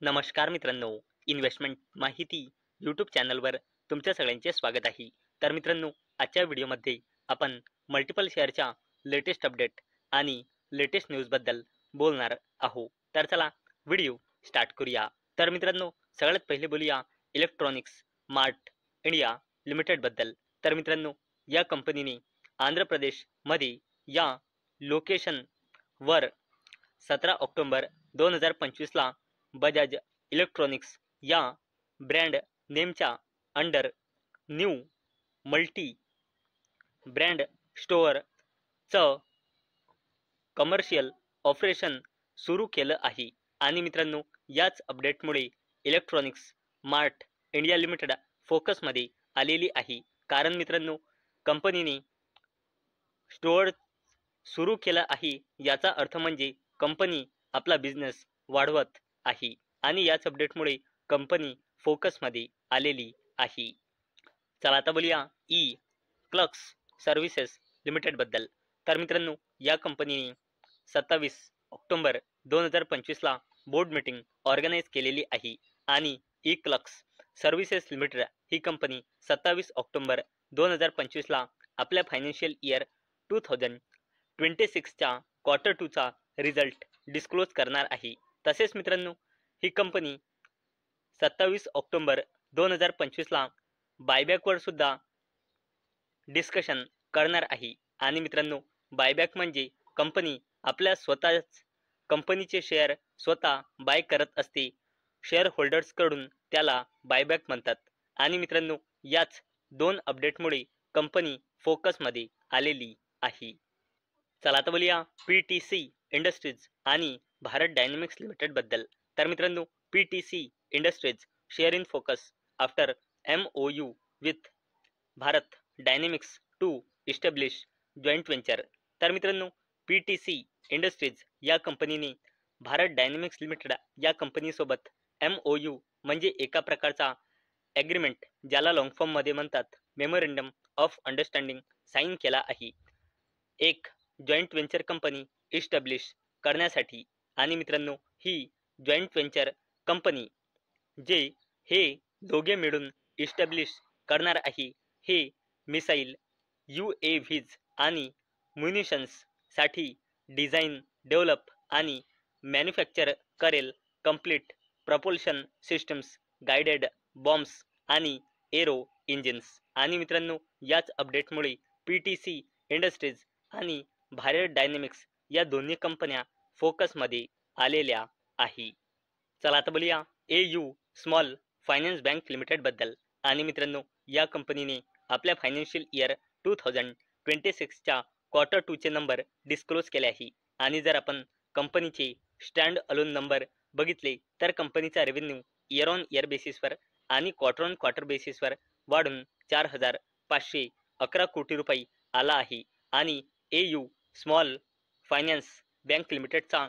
नमस्कार मित्रांनो, इन्व्हेस्टमेंट माहिती यूट्यूब चॅनलवर तुमच्या सगळ्यांचे स्वागत आहे. तर मित्रांनो, आजच्या व्हिडिओमध्ये आपण मल्टिपल शेअरच्या लेटेस्ट अपडेट आणि लेटेस्ट न्यूजबद्दल बोलणार आहोत. तर चला व्हिडिओ स्टार्ट करूया. तर मित्रांनो, सगळ्यात पहिले बोलूया इलेक्ट्रॉनिक्स मार्ट इंडिया लिमिटेडबद्दल. तर मित्रांनो, या कंपनीने आंध्र प्रदेशमध्ये या लोकेशनवर 17 ऑक्टोबर 2025ला बजाज इलेक्ट्रॉनिक्स या ब्रँड नेमच्या अंडर न्यू मल्टी ब्रँड स्टोअरचं कमर्शियल ऑपरेशन सुरू केलं आहे. आणि मित्रांनो, याच अपडेटमुळे इलेक्ट्रॉनिक्स मार्ट इंडिया लिमिटेड फोकसमध्ये आलेली आहे. कारण मित्रांनो, कंपनीने स्टोअर सुरू केला आहे, याचा अर्थ म्हणजे कंपनी आपला बिझनेस वाढवत आहे आणि याच अपडेटमुळे कंपनी फोकसमध्ये आलेली आहे. चला आता बोलूया ई क्लक्स सर्व्हिसेस लिमिटेडबद्दल. तर मित्रांनो, या कंपनीने 27 ऑक्टोबर 2025ला बोर्ड मीटिंग ऑर्गनाईज केलेली आहे आणि ई क्लक्स सर्व्हिसेस लिमिटेड ही कंपनी 27 ऑक्टोबर 2025ला आपल्या फायनान्शियल इयर 2026च्या क्वार्टर 2चा रिझल्ट डिस्क्लोज करणार आहे. तसेच मित्रांनो, ही कंपनी 27 ऑक्टोबर 2025ला बायबॅकवर सुद्धा डिस्कशन करणार आहे. आणि मित्रांनो, बायबॅक म्हणजे कंपनी आपल्या स्वतःच कंपनीचे शेअर स्वतः बाय करत असते. शेअर होल्डर्सकडून त्याला बायबॅक म्हणतात. आणि मित्रांनो, याच दोन अपडेटमुळे कंपनी फोकसमध्ये आलेली आहे. चला आता बोलूया PTC इंडस्ट्रीज आणि भारत डायनेमिक्स लिमिटेडबद्दल. तर मित्रांनो, PTC industries share in focus after MOU with Bharat Dynamics to establish joint venture. तर मित्रांनो, PTC इंडस्ट्रीज या कंपनीने भारत डायनेमिक्स लिमिटेड या कंपनीसोबत MOU म्हणजे एका प्रकारचा ॲग्रीमेंट, ज्याला लॉंग फॉर्ममध्ये म्हणतात मेमोरंडम ऑफ अंडरस्टँडिंग, साईन केला आहे एक जॉईंट व्हेंचर कंपनी इस्टॅब्लिश करण्यासाठी. आणि मित्रांनो, ही जॉईंट व्हेंचर कंपनी जे हे दोघे मिळून इस्टॅब्लिश करणार आहे, हे मिसाईल, UAVs आणि म्युनिशन्ससाठी डिझाईन, डेव्हलप आणि मॅन्युफॅक्चर करेल. Complete propulsion systems, guided bombs आणि एरो इंजिन्स. आणि मित्रांनो, याच अपडेटमुळे PTC इंडस्ट्रीज आणि भारत डायनेमिक्स या दोन्ही कंपन्या फोकसमध्ये आलेल्या आहे. चला आता बोलूया AU स्मॉल फायनान्स बँक लिमिटेडबद्दल. आणि मित्रांनो, या कंपनीने आपल्या फायनान्शियल इयर 2026च्या क्वार्टर 2चे नंबर डिस्क्लोज केले आहे. आणि जर आपण कंपनीचे स्टँड अलोन नंबर बघितले तर कंपनीचा रेव्हेन्यू इयर ऑन इयर बेसिसवर आणि क्वार्टर ऑन क्वार्टर बेसिसवर वाढून 4,511 कोटी रुपये आला आहे. आणि AU स्मॉल फायनान्स बँक लिमिटेडचा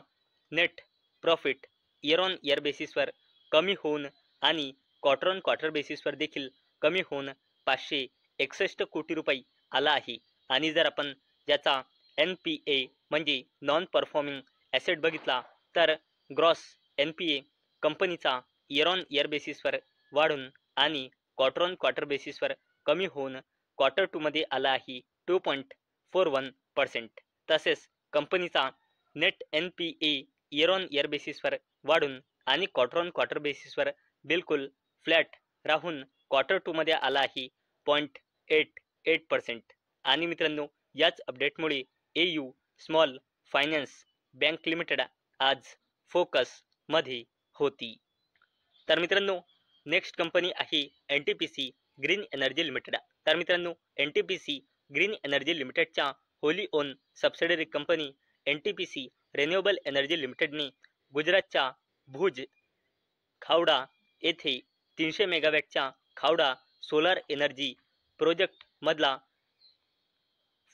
net profit year on year बेसिसवर कमी होऊन आणि क्वार्टर ऑन क्वार्टर बेसिसवर देखील कमी होऊन 561 कोटी रुपये आला आहे. आणि जर आपण ज्याचा NPA म्हणजे नॉन परफॉर्मिंग ॲसेट बघितला तर ग्रॉस NPA कंपनीचा इयर ऑन इयर बेसिसवर वाढून आणि क्वार्टर ऑन क्वार्टर बेसिसवर कमी होऊन क्वार्टर 2मध्ये आला आहे 2.41%. तसेच कंपनीचा net NPA year on year बेसिसवर वाढून आणि क्वार्टर ऑन क्वार्टर बेसिसवर बिलकुल फ्लॅट राहून क्वार्टर 2मध्ये आला आहे 0.88%. आणि मित्रांनो, याच अपडेटमुळे AU small finance bank limited आज फोकसमध्ये होती. तर मित्रांनो, नेक्स्ट कंपनी आहे NTPC ग्रीन एनर्जी लिमिटेड. तर मित्रांनो, NTPC ग्रीन एनर्जी लिमिटेडच्या wholly owned subsidiary company NTPC renewable energy लिमिटेडने गुजरातच्या भुज खावडा येथे 300 मेगावॅटच्या खावडा सोलार एनर्जी प्रोजेक्टमधला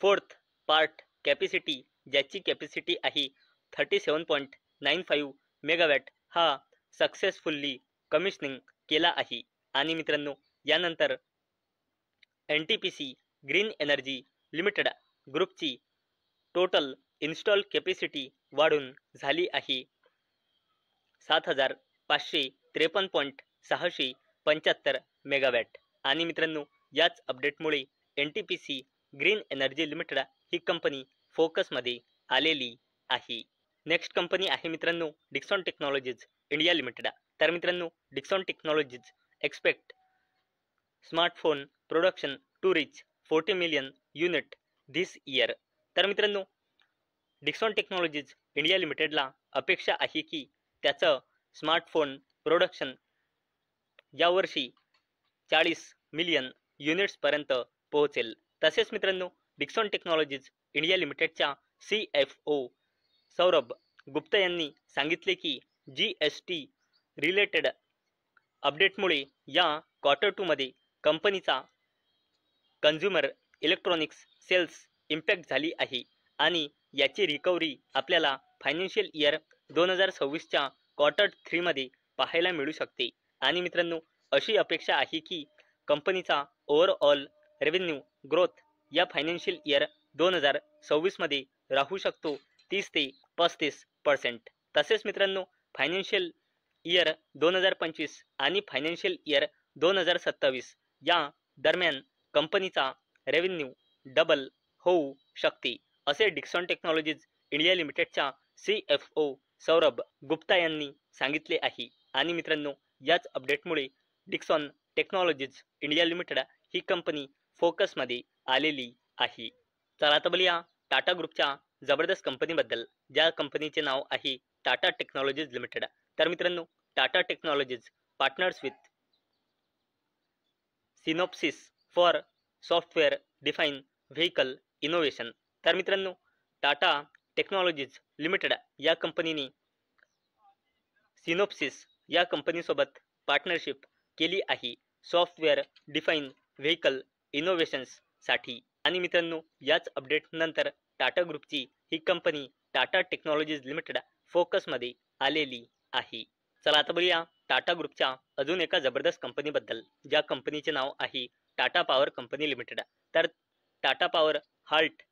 4th पार्ट कॅपॅसिटी, ज्याची कॅपॅसिटी आहे 37.95 मेगावॅट, हा सक्सेसफुल्ली कमिशनिंग केला आहे. आणि मित्रांनो, यानंतर NTPC ग्रीन एनर्जी लिमिटेड ग्रुपची टोटल इन्स्टॉल कॅपॅसिटी वाढून झाली आहे 7,000 553.675 मेगावॅट. आणि मित्रांनो याच अपडेटमुळे NTPC ग्रीन एनर्जी लिमिटेड ही कंपनी फोकसमध्ये आलेली आहे. नेक्स्ट कंपनी आहे मित्रांनो डिक्सॉन टेक्नॉलॉजीज इंडिया लिमिटेड. तर मित्रांनो Dixon Technologies expect smartphone production to reach 40 million unit this year. तर मित्रांनो डिक्सॉन टेक्नॉलॉजीज इंडिया लिमिटेडला अपेक्षा आहे की त्याचं स्मार्टफोन प्रोडक्शन यावर्षी 40 मिलियन युनिट्सपर्यंत पोहोचेल. तसेच मित्रांनो डिक्सॉन टेक्नॉलॉजीज इंडिया लिमिटेडच्या CFO सौरभ गुप्ता यांनी सांगितले की GST रिलेटेड अपडेटमुळे या Q2 मध्ये कंपनीचा कन्झ्युमर इलेक्ट्रॉनिक्स सेल्स इम्पॅक्ट झाली आहे आणि याची रिकव्हरी आपल्याला फायनान्शियल इयर 2026च्या Q3 मध्ये पाहायला मिळू शकते. आणि मित्रांनो अशी अपेक्षा आहे की कंपनीचा ओव्हरऑल रेव्हेन्यू ग्रोथ या फायनान्शियल इयर 2026 मध्ये राहू शकतो 30 ते 35%. तसेच मित्रांनो फायनान्शियल इयर 2025 आणि फायनान्शियल इयर 2027 या दरम्यान कंपनीचा रेव्हेन्यू डबल होऊ शकते असे डिक्सॉन टेक्नॉलॉजीज इंडिया लिमिटेडच्या CFO सौरभ गुप्ता यांनी सांगितले आहे. आणि मित्रांनो याच अपडेटमुळे डिक्सॉन टेक्नॉलॉजीज इंडिया लिमिटेड ही कंपनी फोकसमध्ये आलेली आहे. चला आता बोलूया टाटा ग्रुपच्या जबरदस्त कंपनीबद्दल, ज्या कंपनीचे नाव आहे टाटा टेक्नॉलॉजीज लिमिटेड. तर मित्रांनो Tata technologies partners with synopsis for software define vehicle innovation. तर मित्रांनो टाटा टेक्नॉलॉजीज लिमिटेड या कंपनीने सिनॉप्सिस या कंपनीसोबत पार्टनरशिप केली आहे सॉफ्टवेअर डिफाईन व्हेकल इनोव्हेशन्ससाठी. आणि मित्रांनो याच अपडेट नंतर टाटा ग्रुपची ही कंपनी टाटा टेक्नॉलॉजीज लिमिटेड फोकसमध्ये आलेली आहे. चला आता बोलूया टाटा ग्रुपच्या अजून एका जबरदस्त कंपनीबद्दल, ज्या कंपनीचे नाव आहे टाटा पॉवर कंपनी लिमिटेड. तर Tata power halt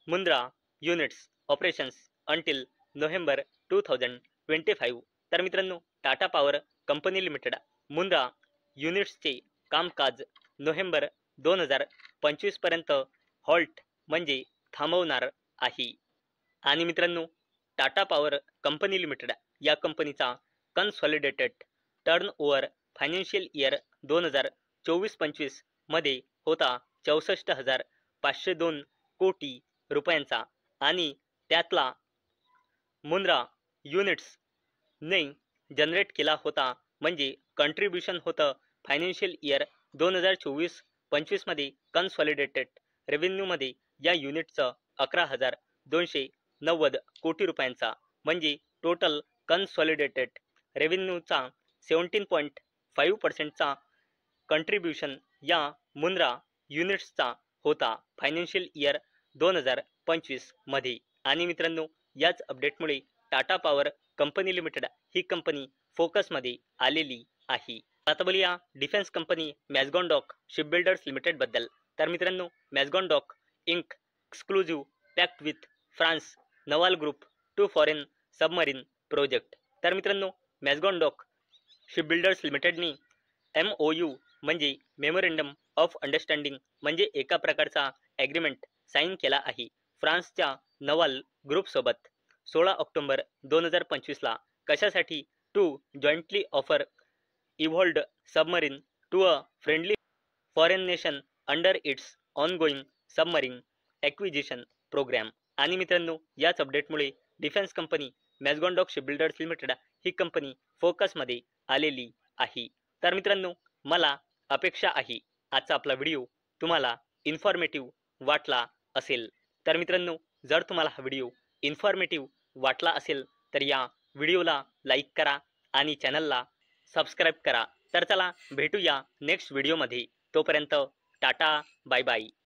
Mundra units operations until November 2025. तर मित्रांनो Tata power company limited Mundra युनिट्सचे कामकाज नोव्हेंबर 2025 पर्यंत हॉल्ट म्हणजे थांबवणार आहे. आणि मित्रांनो टाटा पॉवर कंपनी लिमिटेड या कंपनीचा कन्सॉलिडेटेड टर्नओव्हर फायनान्शियल इयर 2024-25 मध्ये होता 64,502 कोटी रुपयांचा. आणि त्यातला मुंद्रा युनिट्स ने जनरेट केला होता म्हणजे कंट्रीब्युशन होतं फायनान्शियल इयर 2024-25 मध्ये कन्सॉलिडेटेड रेव्हेन्यूमध्ये या युनिटचं 11,290 कोटी रुपयांचा, म्हणजे टोटल कन्सॉलिडेटेड रेव्हेन्यूचा 17.5%चा कंट्रीब्युशन या मुंद्रा युनिट्सचा होता फायनान्शियल इयर 2025 मध्ये. आणि मित्रांनो याच अपडेटमुळे टाटा पॉवर कंपनी लिमिटेड ही कंपनी फोकसमध्ये आलेली आहे. आता बोलूया defence company Mazagon dock shipbuilders limited बद्दल. तर मित्रांनो Mazagon dock inks exclusive pact with France Naval group to foreign submarine project. तर मित्रांनो मॅझगॉन डॉक शिपबिल्डर्स लिमिटेडनी MOU म्हणजे मेमोरेंडम ऑफ अंडरस्टँडिंग म्हणजे एका प्रकारचा ॲग्रीमेंट साईन केला आहे फ्रान्सच्या नवाल ग्रुपसोबत 16 ऑक्टोबर 2025ला. कशासाठी? To jointly offer evolved submarine to a friendly foreign nation under its ongoing submarine acquisition programme. आणि मित्रांनो याच अपडेटमुळे defence company Mazagon dock shipbuilders limited ही कंपनी फोकसमध्ये आलेली आहे. तर मित्रांनो मला अपेक्षा आहे आजचा आपला व्हिडिओ तुम्हाला इन्फॉर्मेटिव्ह वाटला असेल. तर मित्रांनो जर तुम्हाला हा व्हिडिओ इन्फॉर्मेटिव्ह वाटला असेल तर या व्हिडिओला लाईक करा आणि चॅनलला सबस्क्राईब करा. तर चला भेटूया नेक्स्ट व्हिडिओमध्ये. तोपर्यंत टाटा बाय बाय.